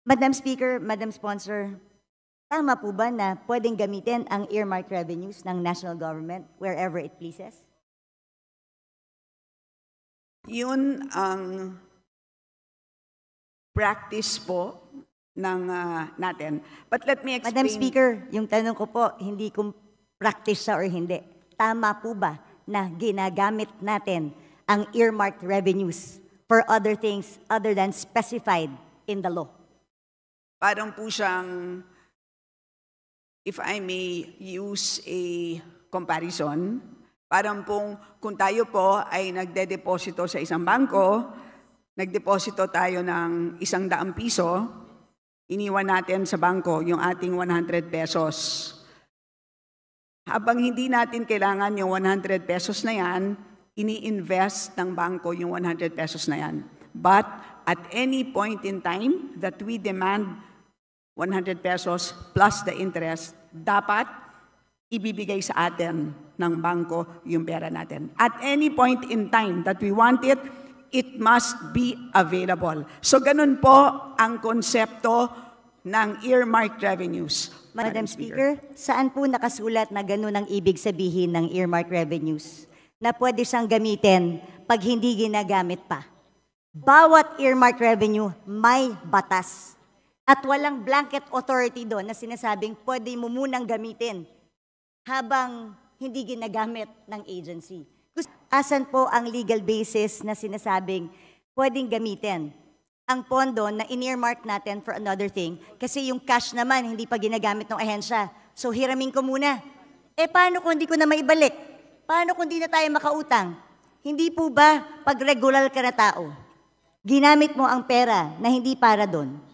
Madam Speaker, Madam Sponsor, tama po ba na pwedeng gamitin ang earmark revenues ng national government wherever it pleases? Yun ang practice po ng natin. But let me explain. Madam Speaker, yung tanong ko po, hindi kung practice siya or hindi. Tama po ba na ginagamit natin ang earmark revenues for other things other than specified in the law? Parang po siyang, if I may use a comparison, parang pong kung tayo po ay nagde-deposito sa isang bangko, nagdeposito tayo ng 100 piso, iniwan natin sa bangko yung ating 100 pesos. Habang hindi natin kailangan yung 100 pesos na yan, ini-invest ng bangko yung 100 pesos na yan. But at any point in time that we demand 100 pesos plus the interest, dapat ibibigay sa atin ng bangko yung pera natin. At any point in time that we want it, it must be available. So ganun po ang konsepto ng earmark revenues. Madam Speaker, saan po nakasulat na ganun ang ibig sabihin ng earmark revenues? Na pwede siyang gamitin pag hindi ginagamit pa. Bawat earmark revenue may batas. At walang blanket authority doon na sinasabing pwede mo munang gamitin habang hindi ginagamit ng agency. Asan po ang legal basis na sinasabing pwedeng gamitin ang pondo na in-earmark natin for another thing kasi yung cash naman hindi pa ginagamit ng ahensya. So hiramin ko muna. Paano kung hindi ko na maibalik? Paano kung hindi na tayo makautang? Hindi po ba pag regular ka na tao, ginamit mo ang pera na hindi para doon?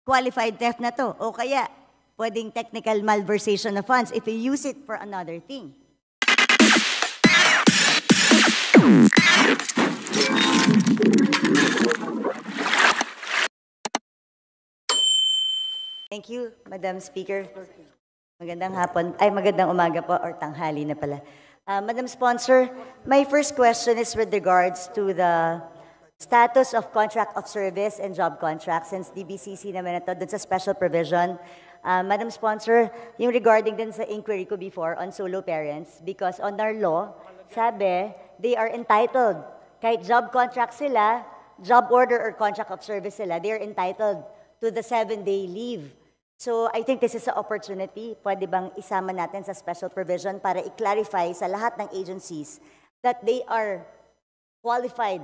Qualified theft na to. O kaya, pwedeng technical malversation of funds if you use it for another thing. Thank you, Madam Speaker. Magandang hapon, magandang umaga po, or tanghali na pala. Madam Sponsor, my first question is with regards to the status of contract of service and job contract since DBCC naman ito dun sa special provision. Madam Sponsor, yung regarding din sa inquiry ko before on solo parents, because on our law, sabi, they are entitled. Kahit job contract sila, job order or contract of service sila, they are entitled to the 7-day leave. So I think this is an opportunity. Pwede bang isama natin sa special provision para i-clarify sa lahat ng agencies that they are qualified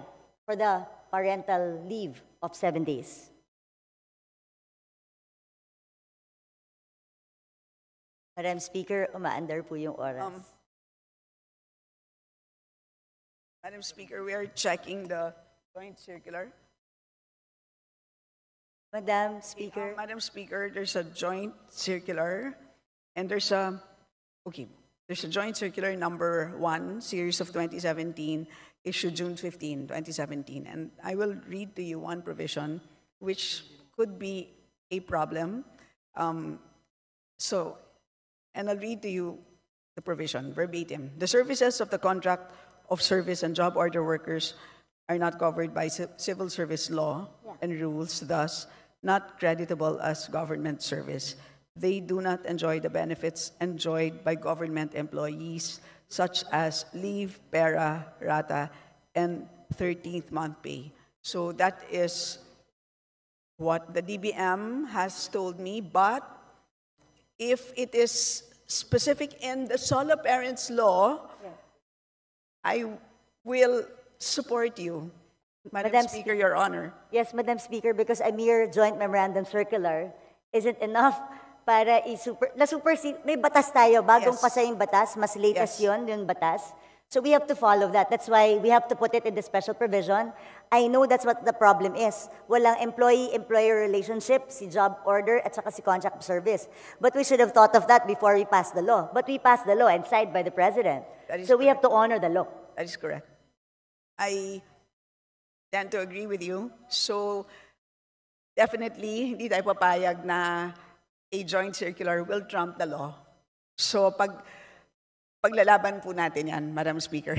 for the parental leave of 7 days. Madam Speaker, umaandar po yung oras. Madam Speaker, we are checking the joint circular. Madam Speaker. Madam Speaker, there's a joint circular and there's a joint circular number 1, series of 2017, issued June 15, 2017. And I will read to you one provision which could be a problem. And I'll read to you the provision verbatim. The services of the contract of service and job order workers are not covered by civil service law and rules, thus not creditable as government service. They do not enjoy the benefits enjoyed by government employees such as leave, pera, rata, and 13th month pay. So that is what the DBM has told me, but if it is specific in the solo parents law, I will support you, Madam Speaker, Your Honor. Yes, Madam Speaker, because a mere joint memorandum circular isn't enough para may batas tayo, bagong pasa yung batas, mas latest yung batas. So we have to follow that. That's why we have to put it in the special provision. I know that's what the problem is. Walang employee-employer relationship, si job order at saka si contract of service. But we should have thought of that before we passed the law. But we passed the law and signed by the President. So we have to honor the law. That is correct. I tend to agree with you. So definitely, hindi tayo papayag na a joint circular will trump the law. So paglalaban po natin yan, Madam Speaker.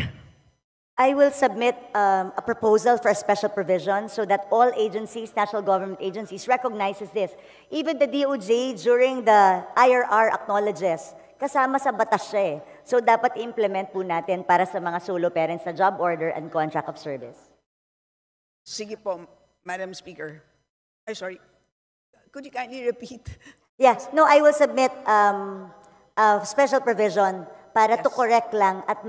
I will submit a proposal for a special provision so that all agencies, national government agencies, recognizes this. Even the DOJ during the IRR acknowledges, kasama sa batas siya eh. So dapat i-implement po natin para sa mga solo parents na job order and contract of service. Sige po, Madam Speaker. Ay, sorry. Could you kindly repeat? Yes, no, I will submit a special provision para to correct lang at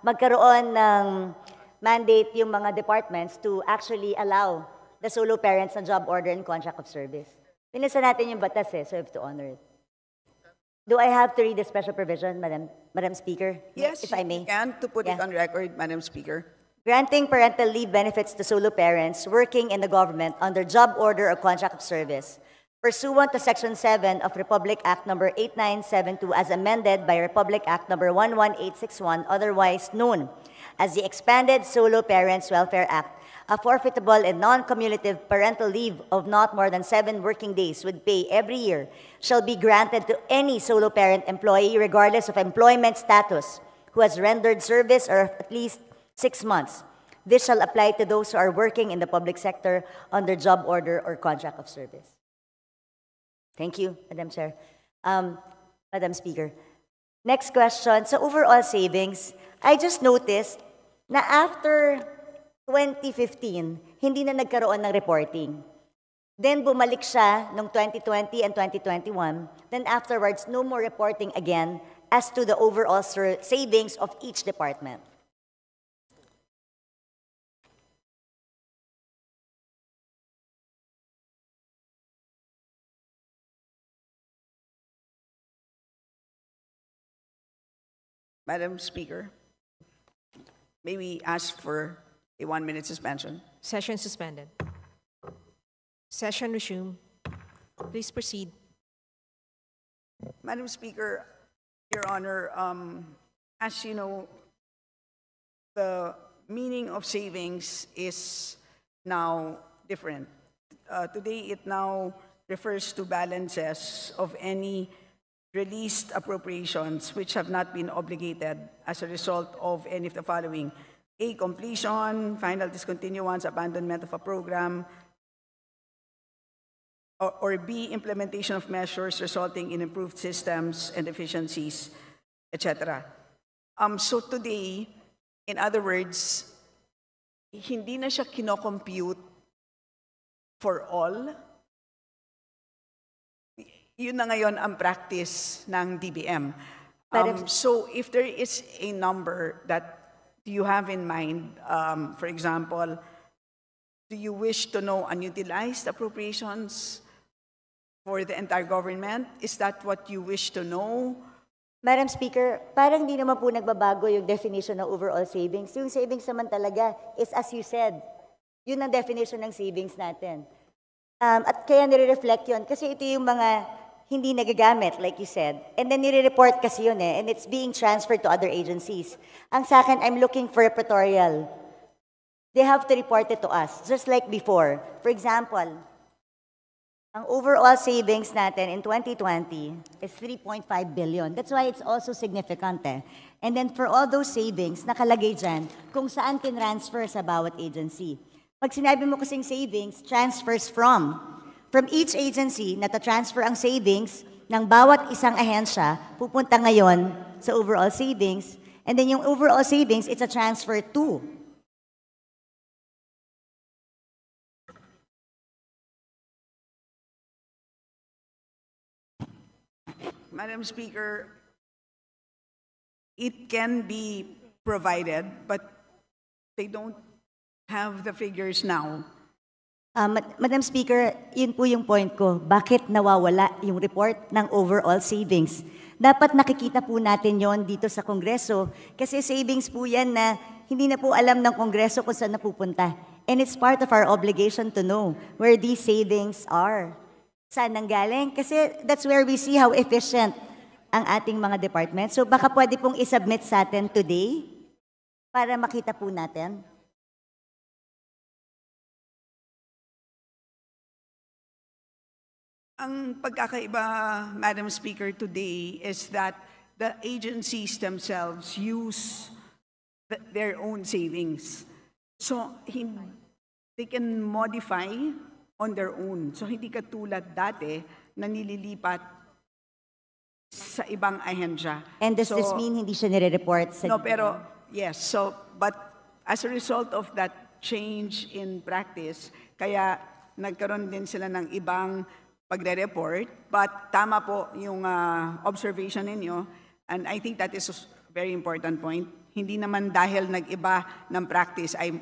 magkaroon ng mandate yung mga departments to actually allow the solo parents na job order and contract of service. Pinasa natin yung batas eh, so I have to honor it. Do I have to read the special provision, Madam Speaker? Yes, if I may. you can, to put it Yeah. on record, Madam Speaker. Granting parental leave benefits to solo parents working in the government under job order or contract of service, pursuant to Section 7 of Republic Act Number 8972 as amended by Republic Act Number 11861, otherwise known as the Expanded Solo Parents Welfare Act, a forfeitable and non-cumulative parental leave of not more than 7 working days with pay every year shall be granted to any solo parent employee regardless of employment status who has rendered service or at least 6 months. This shall apply to those who are working in the public sector under job order or contract of service. Thank you, Madam Chair. Madam Speaker. Next question. So overall savings, I just noticed na after 2015, hindi na nagkaroon ng reporting. Then bumalik siya noong 2020 and 2021. Then afterwards, no more reporting again as to the overall savings of each department. Madam Speaker, may we ask for a 1-minute suspension? Session suspended. Session resumed. Please proceed. Madam Speaker, Your Honor, as you know, the meaning of savings is now different. Today, it now refers to balances of any released appropriations which have not been obligated as a result of any of the following: A, completion, final discontinuance, abandonment of a program, or B, implementation of measures resulting in improved systems and efficiencies, etc. So today, in other words, hindi na siya kinocompute for all. Yun na ngayon ang practice ng DBM. So if there is a number that you have in mind, for example, do you wish to know unutilized appropriations for the entire government? Is that what you wish to know? Madam Speaker, parang di naman po nagbabago yung definition ng overall savings. Yung savings naman talaga is, as you said, yun ang definition ng savings natin. At kaya nire-reflect yun kasi ito yung mga hindi nagagamit, like you said. And then nire-report kasi yun and it's being transferred to other agencies. Ang sa akin, I'm looking for repertorial. They have to report it to us, just like before. For example, ang overall savings natin in 2020 is 3.5 billion. That's why it's also significant And then for all those savings, nakalagay dyan kung saan tinransfer sa bawat agency. Pag sinabi mo kasing savings, transfers from each agency na transfer ang savings ng bawat isang ahensya, pupunta ngayon sa overall savings. And then yung overall savings, it's a transfer to. Madam Speaker, it can be provided, but they don't have the figures now. Madam Speaker, yun po yung point ko. Bakit nawawala yung report ng overall savings? Dapat nakikita po natin yon dito sa Kongreso kasi savings po yan na hindi na po alam ng Kongreso kung saan napupunta. And it's part of our obligation to know where these savings are. Saan nanggaling? Kasi that's where we see how efficient ang ating mga departments. So baka pwede pong isubmit sa atin today para makita po natin. Ang pagkakaiba, Madam Speaker, today is that the agencies themselves use their own savings. So, they can modify on their own. So, hindi katulad dati na nililipat sa ibang ahensya. And does this So, mean hindi siya nire-report sa... No, pero, yes. So, but as a result of that change in practice, kaya nagkaroon din sila ng ibang pagre-report. But tama po yung observation ninyo. And I think that is a very important point. Hindi naman dahil nag-iba ng practice ay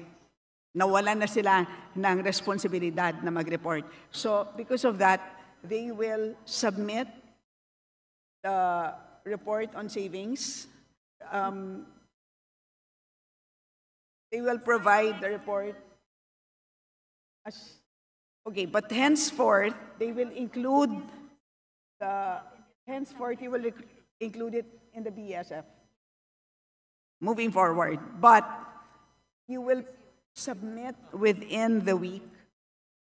nawalan na sila ng responsibilidad na mag-report. So, because of that, they will submit the report on savings. They will provide the report as, okay, but henceforth, they will include include it in the BSF moving forward. But you will submit within the week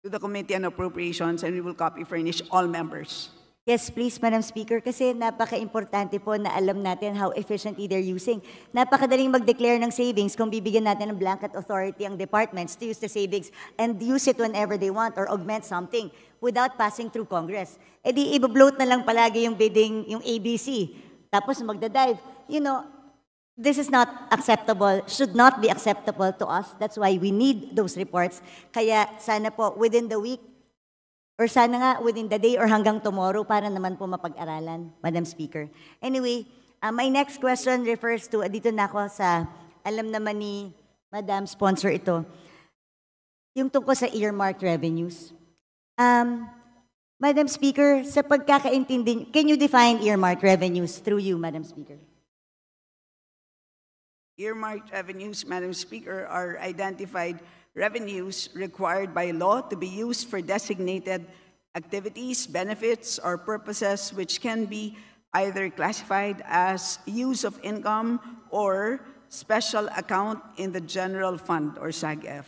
to the Committee on Appropriations, and we will copy furnish all members. Yes, please, Madam Speaker, kasi napaka-importante po na alam natin how efficiently they're using. Napakadaling mag-declare ng savings kung bibigyan natin ng blanket authority ang departments to use the savings and use it whenever they want or augment something without passing through Congress. E di, i-bloat na lang palagi yung bidding, yung ABC. Tapos magdadive. You know, this is not acceptable, should not be acceptable to us. That's why we need those reports. Kaya sana po, within the week, or sana nga within the day or hanggang tomorrow para naman po mapag-aralan, Madam Speaker. Anyway, my next question refers to, dito na ako sa, alam naman ni Madam Sponsor ito, yung tungkol sa earmarked revenues. Madam Speaker, sa pagkakaintindi, can you define earmarked revenues through you, Madam Speaker? Earmarked revenues, Madam Speaker, are identified revenues required by law to be used for designated activities, benefits, or purposes which can be either classified as use of income or special account in the general fund or SAGF.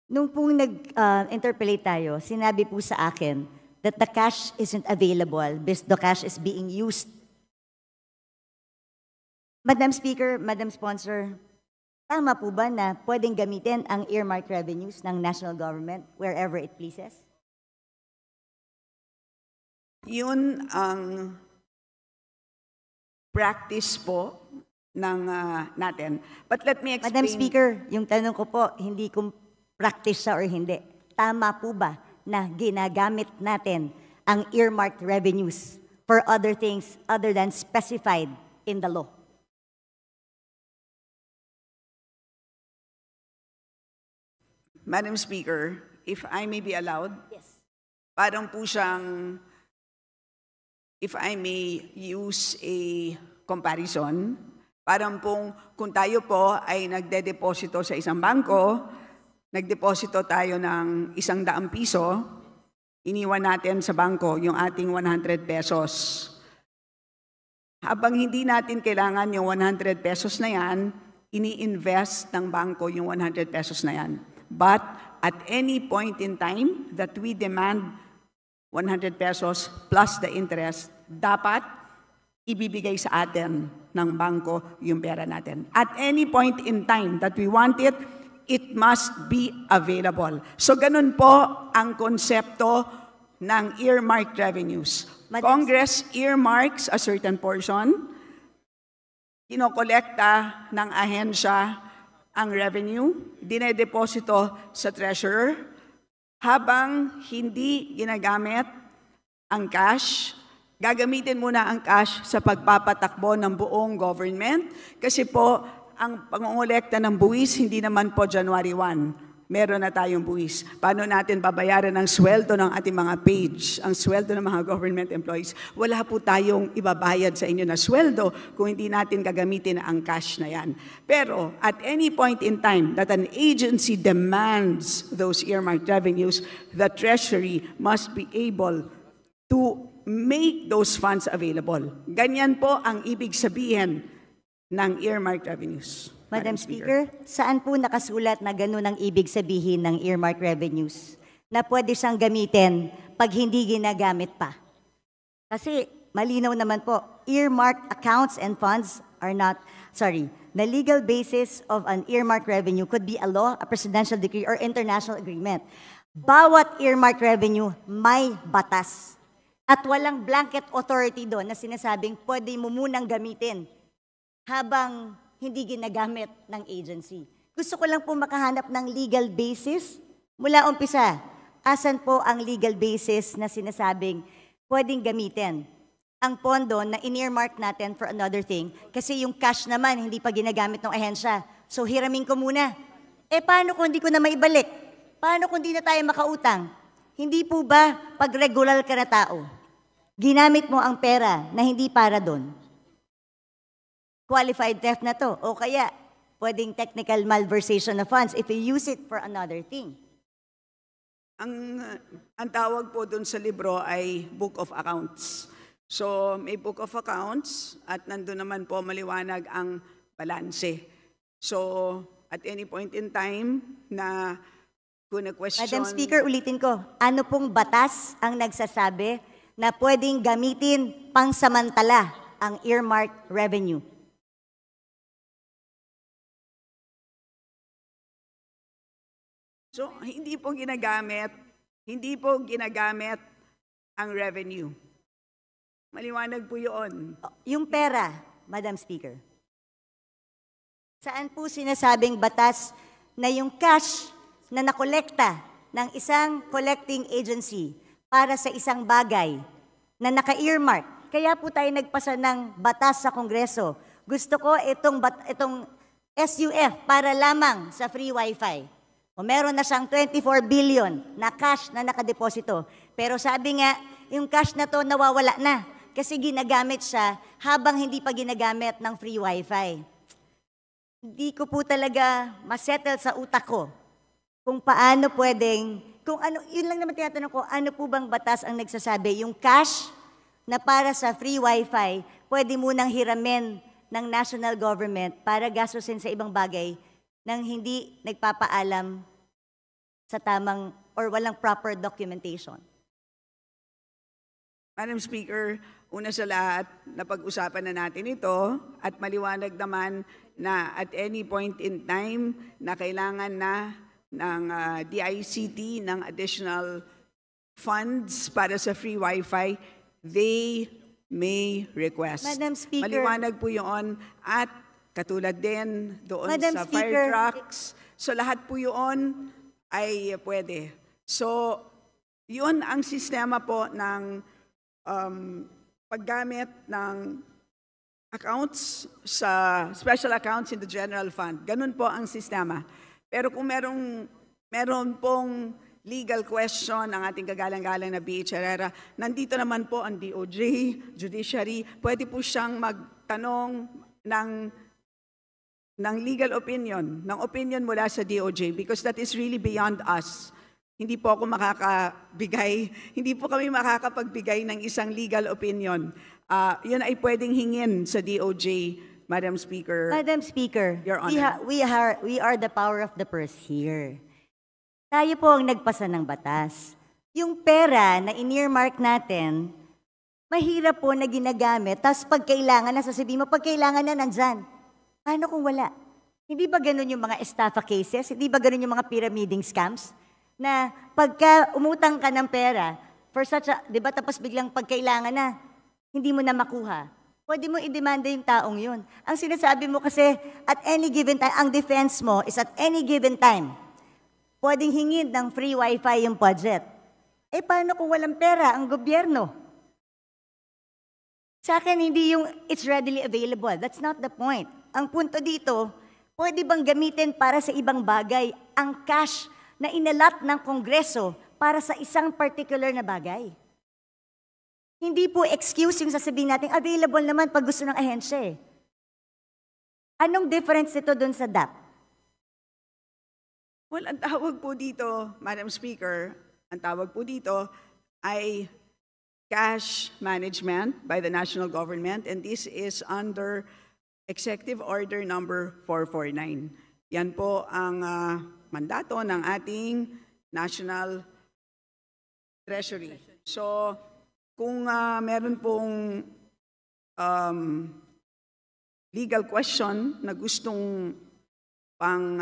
Nung pong nag-interpolate tayo, sinabi po sa akin that the cash isn't available because the cash is being used. Madam Speaker, Madam Sponsor, tama po ba na pwedeng gamitin ang earmarked revenues ng national government wherever it pleases? Yun ang practice po ng natin. But let me explain. Madam Speaker, yung tanong ko po, hindi kung practice siya or hindi. Tama po ba na ginagamit natin ang earmarked revenues for other things other than specified in the law? Madam Speaker, if I may be allowed, Yes. parang po siyang, if I may use a comparison, parang pong kung tayo po ay nagde-deposito sa isang bangko, nagdeposito tayo ng 100 piso, iniwan natin sa bangko yung ating 100 pesos. Habang hindi natin kailangan yung 100 pesos na yan, ini-invest ng bangko yung 100 pesos na yan. But at any point in time that we demand 100 pesos plus the interest, dapat ibibigay sa atin ng bangko yung pera natin. At any point in time that we want it, it must be available. So ganun po ang konsepto ng earmarked revenues. Congress earmarks a certain portion, kinokolekta ng ahensya ang revenue, dinedeposito sa treasurer, habang hindi ginagamit ang cash, gagamitin muna ang cash sa pagpapatakbo ng buong government kasi po ang pangongolekta ng buwis hindi naman po January 1. Meron na tayong buwis. Paano natin babayaran ang sweldo ng ating mga page, ang sweldo ng mga government employees? Wala po tayong ibabayad sa inyo na sweldo kung hindi natin gagamitin ang cash na yan. Pero at any point in time that an agency demands those earmarked revenues, the Treasury must be able to make those funds available. Ganyan po ang ibig sabihin ng earmarked revenues. Madam Speaker, saan po nakasulat na ganun ang ibig sabihin ng earmarked revenues na pwede siyang gamitin pag hindi ginagamit pa? Kasi malinaw naman po, earmarked accounts and funds are not, the legal basis of an earmark revenue could be a law, a presidential decree, or international agreement. Bawat earmark revenue may batas. At walang blanket authority doon na sinasabing pwede mo munang gamitin habang hindi ginagamit ng agency. Gusto ko lang po makahanap ng legal basis mula umpisa. Asan po ang legal basis na sinasabing pwedeng gamitin ang pondo na in-earmark natin for another thing kasi yung cash naman hindi pa ginagamit ng ahensya. So hiramin ko muna. Paano kung hindi ko na maibalik? Paano kung hindi na tayo makautang? Hindi po ba pag regular ka na tao, ginamit mo ang pera na hindi para doon? Qualified theft na to. O kaya, pwedeng technical malversation of funds if you use it for another thing. Ang tawag po doon sa libro ay Book of Accounts. So, may Book of Accounts at nandun naman po maliwanag ang balanse. So, at any point in time na kung na-question... Madam Speaker, ulitin ko, ano pong batas ang nagsasabi na pwedeng gamitin pangsamantala ang earmark revenue? So, hindi po ginagamit ang revenue. Maliwanag po yun. Yung pera, Madam Speaker. Saan po sinasabing batas na yung cash na nakolekta ng isang collecting agency para sa isang bagay na naka-earmark? Kaya po tayo nagpasa ng batas sa Kongreso. Gusto ko itong SUF para lamang sa free wifi. O meron na siyang 24 billion na cash na nakadeposito. Pero sabi nga, yung cash na to nawawala na kasi ginagamit siya habang hindi pa ginagamit ng free wifi. Hindi ko po talaga masettle sa utak ko kung paano pwedeng, kung ano, yun lang naman tinatanong ko, ano po bang batas ang nagsasabi? Yung cash na para sa free wifi, pwede munang hiramin ng national government para gastusin sa ibang bagay nang hindi nagpapaalam sa tamang or walang proper documentation. Madam Speaker, una sa lahat, napag-usapan na natin ito at maliwanag naman na at any point in time na kailangan na ng DICT ng additional funds para sa free wifi, they may request. Madam Speaker. Maliwanag po yun at katulad din doon Madam sa Speaker, fire trucks. So lahat po yun ay pwede. So yun ang sistema po ng paggamit ng accounts sa special accounts in the general fund. Ganun po ang sistema. Pero kung meron pong legal question ang ating kagalang-galang na B.H. Herrera, nandito naman po ang DOJ, Judiciary, pwede po siyang magtanong ng legal opinion, ng opinion mula sa DOJ because that is really beyond us. Hindi po ako hindi po kami makakapagbigay ng isang legal opinion. Yun ay pwedeng hingin sa DOJ, Madam Speaker. Madam Speaker, Your Honor. we are the power of the purse here. Tayo po ang nagpasa ng batas. Yung pera na in-earmark natin, mahirap po na ginagamit, tapos pag kailangan na, sasabihin mo, pag kailangan na, nandyan. Paano kung wala? Hindi ba ganun yung mga estafa cases? Hindi ba ganun yung mga pyramiding scams? Na pagka umutang ka ng pera, for such a, di ba, tapos biglang pagkailangan na, hindi mo na makuha. Pwede mo i-demanda yung taong yun. Ang sinasabi mo kasi, at any given time, ang defense mo is at any given time, pwedeng hingin ng free wifi yung budget. Paano kung walang pera ang gobyerno? Sa akin, hindi yung it's readily available. That's not the point. Ang punto dito, pwede bang gamitin para sa ibang bagay ang cash na inalat ng Kongreso para sa isang particular na bagay? Hindi po excuse yung sasabihin natin, available naman pag gusto ng ahensya. Anong difference nito dun sa DAP? Well, ang tawag po dito, Madam Speaker, ang tawag po dito ay cash management by the national government, and this is under Executive Order number 449. Yan po ang mandato ng ating National Treasury. So, kung meron pong legal question na gustong pang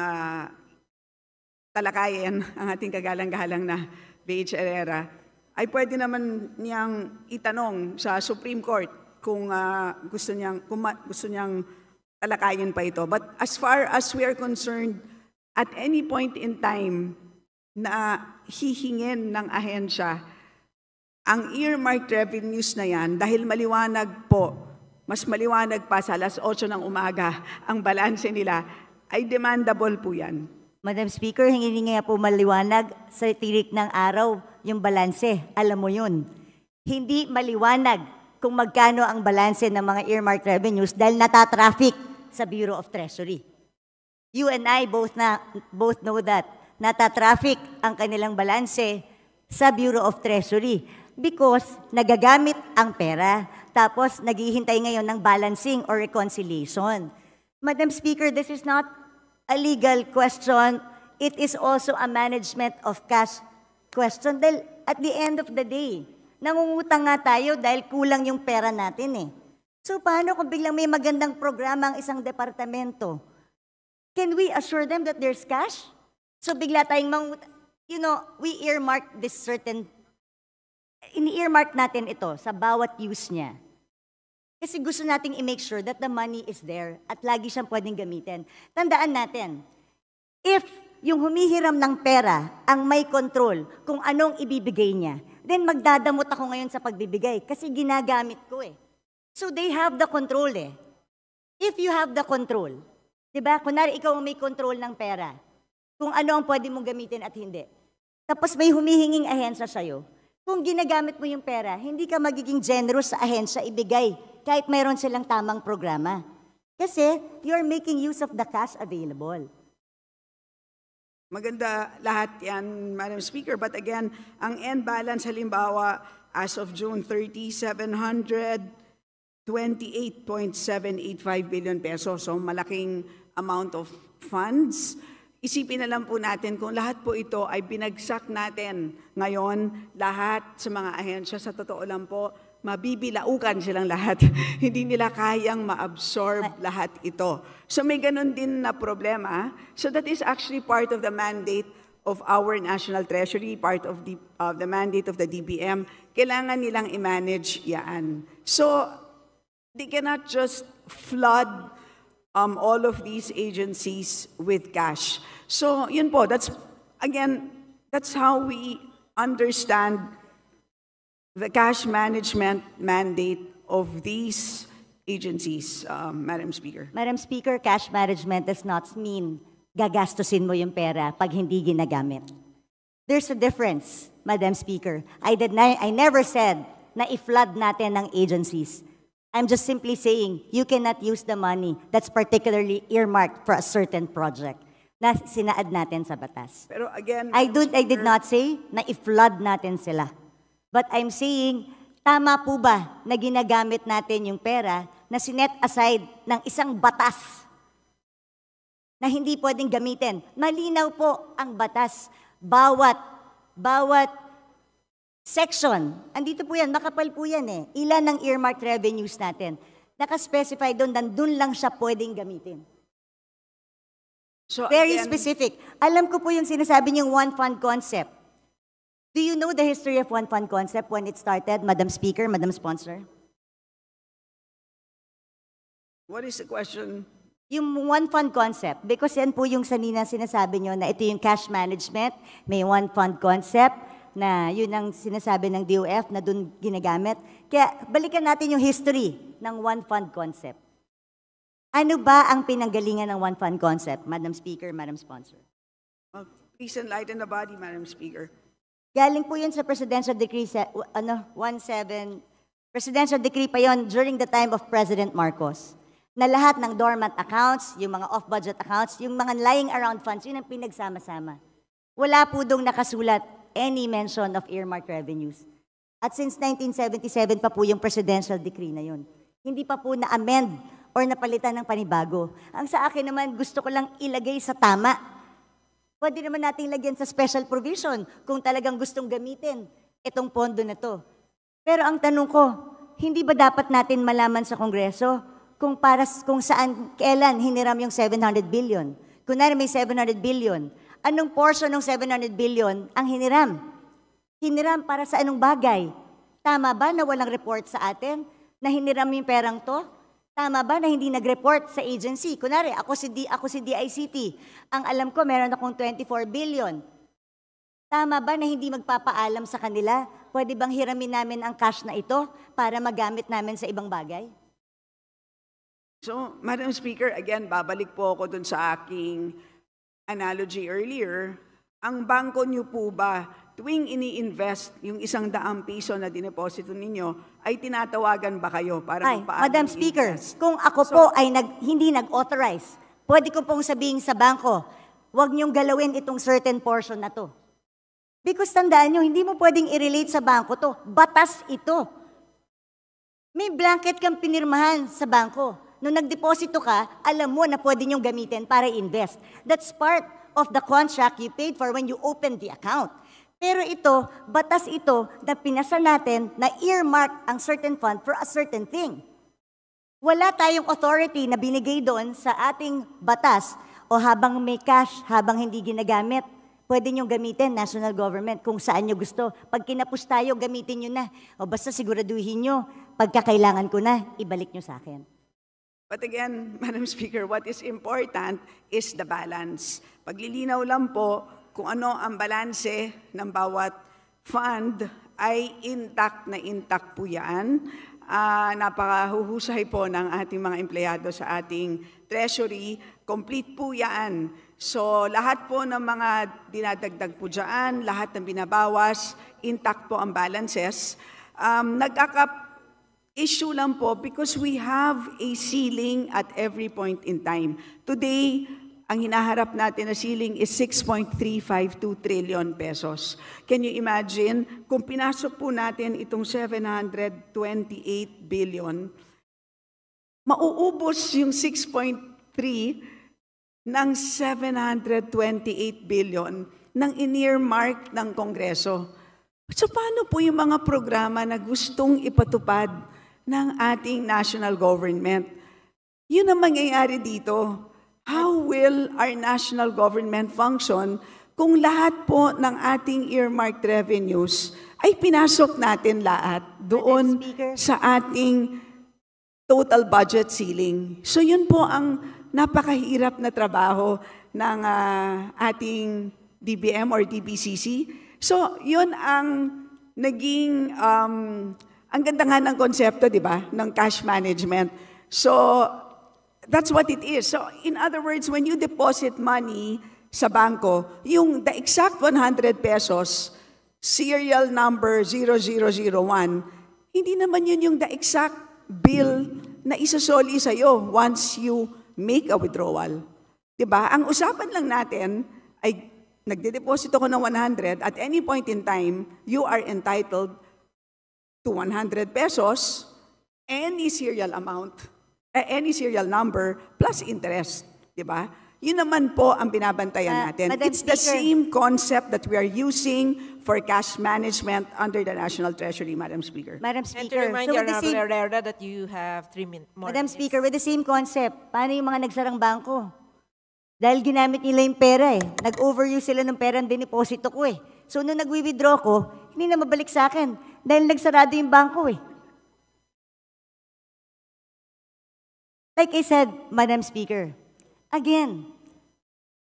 talakayin ang ating kagalang-galang na B.H. Herrera, ay pwede naman niyang itanong sa Supreme Court kung gusto niyang talakayin pa ito. But as far as we are concerned, at any point in time na hihingin ng ahensya ang earmarked revenues na yan, dahil maliwanag po, mas maliwanag pa sa alas 8 ng umaga ang balanse nila, ay demandable po yan. Madam Speaker, hindi nga po maliwanag sa tirik ng araw yung balanse. Alam mo yun. Hindi maliwanag kung magkano ang balanse ng mga earmarked revenues dahil natatraffic sa Bureau of Treasury. You and I both know that. Natatraffic ang kanilang balanse sa Bureau of Treasury because nagagamit ang pera tapos naghihintay ngayon ng balancing or reconciliation. Madam Speaker, this is not a legal question. It is also a management of cash question. Dahil at the end of the day, nangungutang nga tayo dahil kulang yung pera natin eh. So paano kung biglang may magandang programa ang isang departamento? Can we assure them that there's cash? So bigla tayong we earmark this certain, ini-earmark natin ito sa bawat use niya. Kasi gusto nating i-make sure that the money is there at lagi siyang pwedeng gamitin. Tandaan natin, if yung humihiram ng pera ang may control kung anong ibibigay niya, then magdadamot ako ngayon sa pagbibigay kasi ginagamit ko eh. So they have the control eh. If you have the control, di ba? Kunwari ikaw ang may control ng pera, kung ano ang pwede mong gamitin at hindi. Tapos may humihinging ahensya sa'yo. Kung ginagamit mo yung pera, hindi ka magiging generous sa ahensya ibigay kahit mayroon silang tamang programa. Kasi you're making use of the cash available. Maganda lahat yan, Madam Speaker. But again, ang end balance halimbawa as of June 30, 728.785 billion pesos. So malaking amount of funds. Isipin na lang po natin kung lahat po ito ay binagsak natin ngayon, lahat sa mga ahensya, sa totoo lang po, mabibilaukan silang lahat. Hindi nila kayang ma-absorb lahat ito. So may ganun din na problema. So that is actually part of the mandate of our National Treasury, part of the mandate of the DBM. Kailangan nilang i-manage yan. So they cannot just flood all of these agencies with cash. So yun po, that's how we understand the cash management mandate of these agencies, Madam Speaker. Madam Speaker, cash management does not mean gagastusin mo yung pera pag hindi ginagamit. There's a difference, Madam Speaker. I never said na i-flood natin ng agencies. I'm just simply saying you cannot use the money that's particularly earmarked for a certain project na sinaad natin sa batas. Pero again, I did not say na i-flood natin sila. But I'm saying, tama po ba na ginagamit natin yung pera na sinet aside ng isang batas na hindi pwedeng gamitin? Malinaw po ang batas. Bawat section, andito po yan, makapal po yan eh. Ilan ang earmarked revenues natin? Nakaspecify doon, nandun lang siya pwedeng gamitin. So Very again, specific. Alam ko po yung sinasabi niyong one fund concept. Do you know the history of one fund concept when it started, Madam Speaker, Madam Sponsor? what is the question? Yung one fund concept, because yan po yung sanina sinasabi nyo na ito yung cash management, may one fund concept na yun ang sinasabi ng DOF na dun ginagamit. Kaya balikan natin yung history ng one fund concept. Ano ba ang pinanggalingan ng one fund concept, Madam Speaker, Madam Sponsor? Please enlighten the body, Madam Speaker. Galing po yun sa Presidential Decree 17, Presidential Decree pa yon during the time of President Marcos, na lahat ng dormant accounts, yung mga off-budget accounts, yung mga lying around funds, yun ang pinagsama-sama. Wala po dong nakasulat any mention of earmarked revenues. At since 1977 pa po yung Presidential Decree na yun. Hindi pa po na-amend or napalitan ng panibago. Ang sa akin naman, gusto ko lang ilagay sa tama. Pwede naman nating lagyan sa special provision kung talagang gustong gamitin itong pondo na to. Pero ang tanong ko, hindi ba dapat natin malaman sa Kongreso kung saan, kailan hiniram yung 700 billion. Kunwari may 700 billion. Anong portion ng 700 billion ang hiniram? Hiniram para sa anong bagay? Tama ba na walang report sa atin na hiniram yung perang to? Tama ba na hindi nag-report sa agency? Kunwari, ako si DICT. Ang alam ko, meron akong 24 billion. Tama ba na hindi magpapaalam sa kanila? Pwede bang hiramin namin ang cash na ito para magamit namin sa ibang bagay? So, Madam Speaker, again, babalik po ako dun sa aking analogy earlier. Ang bangko niyo po ba, tuwing ini-invest yung 100 piso na dineposito ninyo, ay tinatawagan ba kayo para Ay, magpaalam Madam i-invest? Speaker, kung ako po ay hindi nag-authorize, pwede ko pong sabihin sa bangko, huwag niyong galawin itong certain portion na to. Because tandaan nyo, hindi mo pwedeng i-relate sa bangko to. Batas ito. May blanket kang pinirmahan sa bangko. Nung nagdeposito ka, alam mo na pwede niyong gamitin para invest. That's part of the contract you paid for when you opened the account. Pero ito, batas ito na pinasa natin na earmark ang certain fund for a certain thing. Wala tayong authority na binigay doon sa ating batas o habang may cash, habang hindi ginagamit, pwede niyong gamitin, national government, kung saan niyo gusto. Pag kinapos tayo, gamitin niyo na. O basta siguraduhin niyo, pagkakailangan ko na, ibalik niyo sa akin. But again, Madam Speaker, what is important is the balance. Paglilinaw lang po kung ano ang balanse ng bawat fund ay intact po yan. Napakahuhusay po ng ating mga empleyado sa ating treasury. Complete po yan. So lahat po ng mga dinadagdag po dyan, lahat ng binabawas, intact po ang balances. Nagkaka-issue lang po because we have a ceiling at every point in time. Today, ang hinaharap natin na ceiling is 6.352 trillion pesos. Can you imagine, kung pinasok po natin itong 728 billion, mauubos yung 6.3 ng 728 billion ng in-earmark ng Kongreso. So paano po yung mga programa na gustong ipatupad ng ating national government? Yun ang mangyayari dito. How will our national government function kung lahat po ng ating earmarked revenues ay pinasok natin lahat doon Madam Speaker. sa ating total budget ceiling? So yun po ang napakahirap na trabaho ng ating DBM or DBCC. So yun ang naging, ang ganda nga ng konsepto, di ba, ng cash management. So that's what it is. So in other words, when you deposit money sa bangko, yung the exact 100 pesos, serial number 0001, hindi naman yun yung the exact bill na isasoli sa'yo once you make a withdrawal. Diba? Ang usapan lang natin ay nagde-deposit ako ng 100, at any point in time, you are entitled to 100 pesos, any serial amount, any serial number, plus interest. Diba? Yun naman po ang binabantayan natin. Madam It's the Speaker. same concept that we are using for cash management under the National Treasury, Madam Speaker. Madam And to Speaker, remind so you, with the same, Herrera, that you have 3 more Madam minutes. Speaker, with the same concept, paano yung mga nagsarang bangko? Dahil ginamit nila yung pera eh. Nag-overuse sila ng pera ang diniposito ko eh. So nung nag-withdraw ko, hindi na mabalik sa akin. Dahil nagsarado yung bangko eh. Like I said, Madam Speaker, again,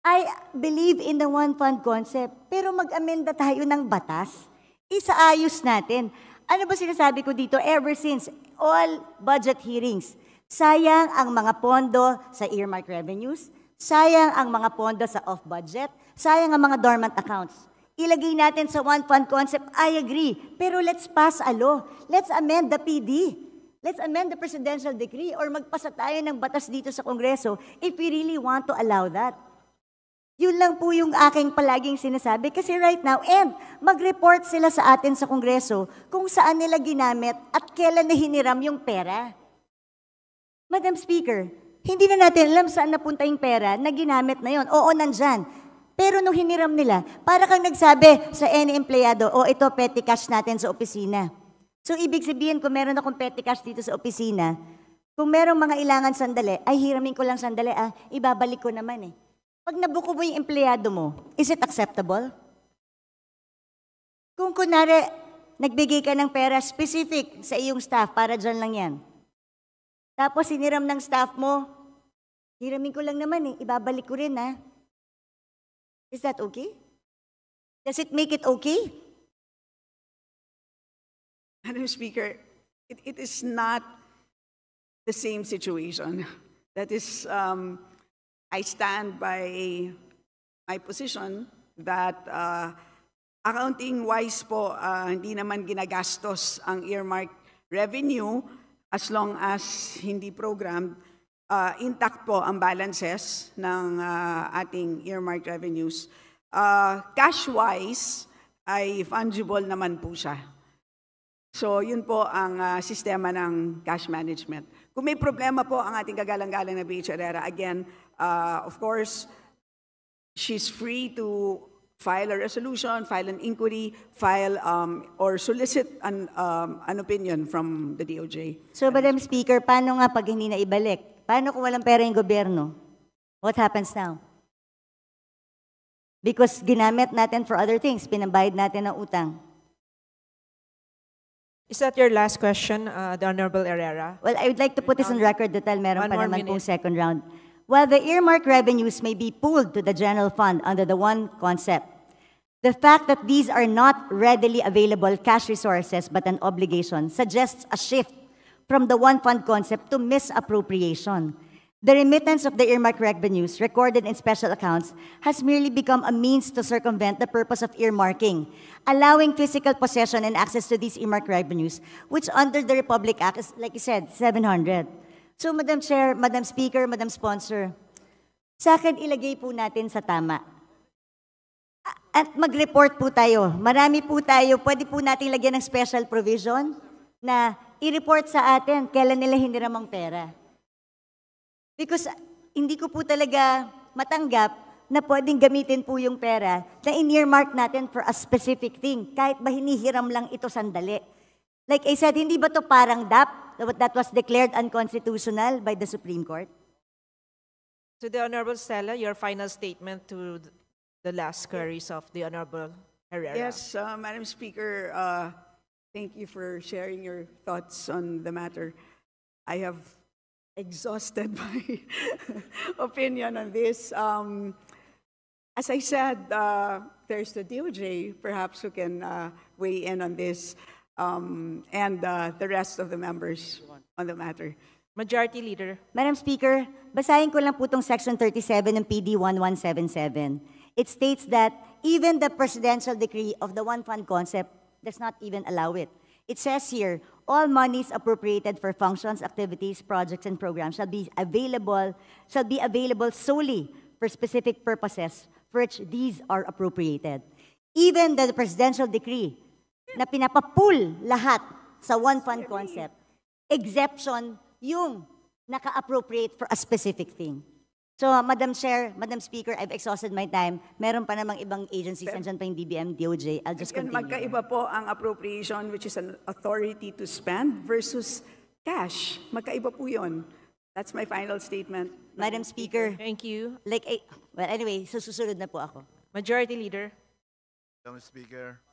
I believe in the one fund concept, pero mag-amenda tayo ng batas. Isaayos natin. Ano ba sinasabi ko dito ever since all budget hearings? Sayang ang mga pondo sa earmark revenues, sayang ang mga pondo sa off-budget, sayang ang mga dormant accounts. Ilagay natin sa one fund concept, I agree. Pero let's pass a law. Let's amend the PD. Let's amend the presidential decree or magpasa tayo ng batas dito sa Kongreso if we really want to allow that. Yun lang po yung aking palaging sinasabi kasi right now, and mag-report sila sa atin sa Kongreso kung saan nila ginamit at kailan na hiniram yung pera. Madam Speaker, hindi na natin alam saan napunta yung pera na ginamit na yun. Oo, nandyan. Pero nung hiniram nila, para kang nagsabi sa any empleyado, ito petty cash natin sa opisina. So ibig sabihin, kung meron akong petty cash dito sa opisina, Kung merong mga ilangan sandali, ay hiramin ko lang sandali, ibabalik ko naman eh. Pag nabuko mo yung empleyado mo, is it acceptable? Kung kunwari, nagbigay ka ng pera specific sa iyong staff, para dyan lang yan. Tapos siniram ng staff mo, hiramin ko lang naman eh, ibabalik ko rin ha. Is that okay? Does it make it okay? Madam Speaker, it is not the same situation. That is, I stand by my position that accounting-wise po, hindi naman ginagastos ang earmark revenue as long as hindi programmed. Intact po ang balances ng ating earmark revenues. Cash-wise, ay fungible naman po siya. So, yun po ang sistema ng cash management. Kung may problema po ang ating kagalang-galang na BH Herrera, again, of course, she's free to file a resolution, file an inquiry, file or solicit an opinion from the DOJ. So, Madam Speaker, paano nga pag hindi na ibalik? Paano kung walang pera yung gobyerno? What happens now? Because ginamit natin for other things, pinambayad natin ng utang. Is that your last question, the Honorable Herrera? Well, I would like to put this on record dahil meron One pa more naman pong minute. second round. While the earmark revenues may be pooled to the general fund under the one concept, the fact that these are not readily available cash resources but an obligation suggests a shift from the one fund concept to misappropriation. The remittance of the earmark revenues recorded in special accounts has merely become a means to circumvent the purpose of earmarking, allowing physical possession and access to these earmark revenues, which under the Republic Act is, like you said, 700. So, Madam Chair, Madam Speaker, Madam Sponsor, sa akin ilagay po natin sa tama. At mag-report po tayo. Marami po tayo. Pwede po natin lagyan ng special provision na i-report sa atin kailan nila hiniram ang pera. Because hindi ko po talaga matanggap na pwedeng gamitin po yung pera na in-earmark natin for a specific thing, kahit ba hinihiram lang ito sandali. Like I said, hindi ba to parang DAP that was declared unconstitutional by the Supreme Court? To the Honorable Stella, your final statement to the last queries of the Honorable Herrera. Yes, Madam Speaker, thank you for sharing your thoughts on the matter. I have exhausted my opinion on this. As I said, there's the DOJ, perhaps, who can weigh in on this, and the rest of the members on the matter. Majority Leader. Madam Speaker, basahin ko lang po itong Section 37 ng PD 1177. It states that even the presidential decree of the one fund concept does not even allow it. It says here, all monies appropriated for functions, activities, projects, and programs shall be available solely for specific purposes for which these are appropriated. Even the presidential decree na pinapapool lahat sa one fund concept, exception yung naka-appropriate for a specific thing. So, Madam Chair, Madam Speaker, I've exhausted my time. Meron pa namang ibang agencies, nandiyan pa yung DBM, DOJ. I'll just Again, continue. magkaiba po ang appropriation, which is an authority to spend, versus cash. Magkaiba po yun. That's my final statement. Madam Speaker, Thank you. well, anyway, susunod na po ako. Majority Leader. Madam Speaker.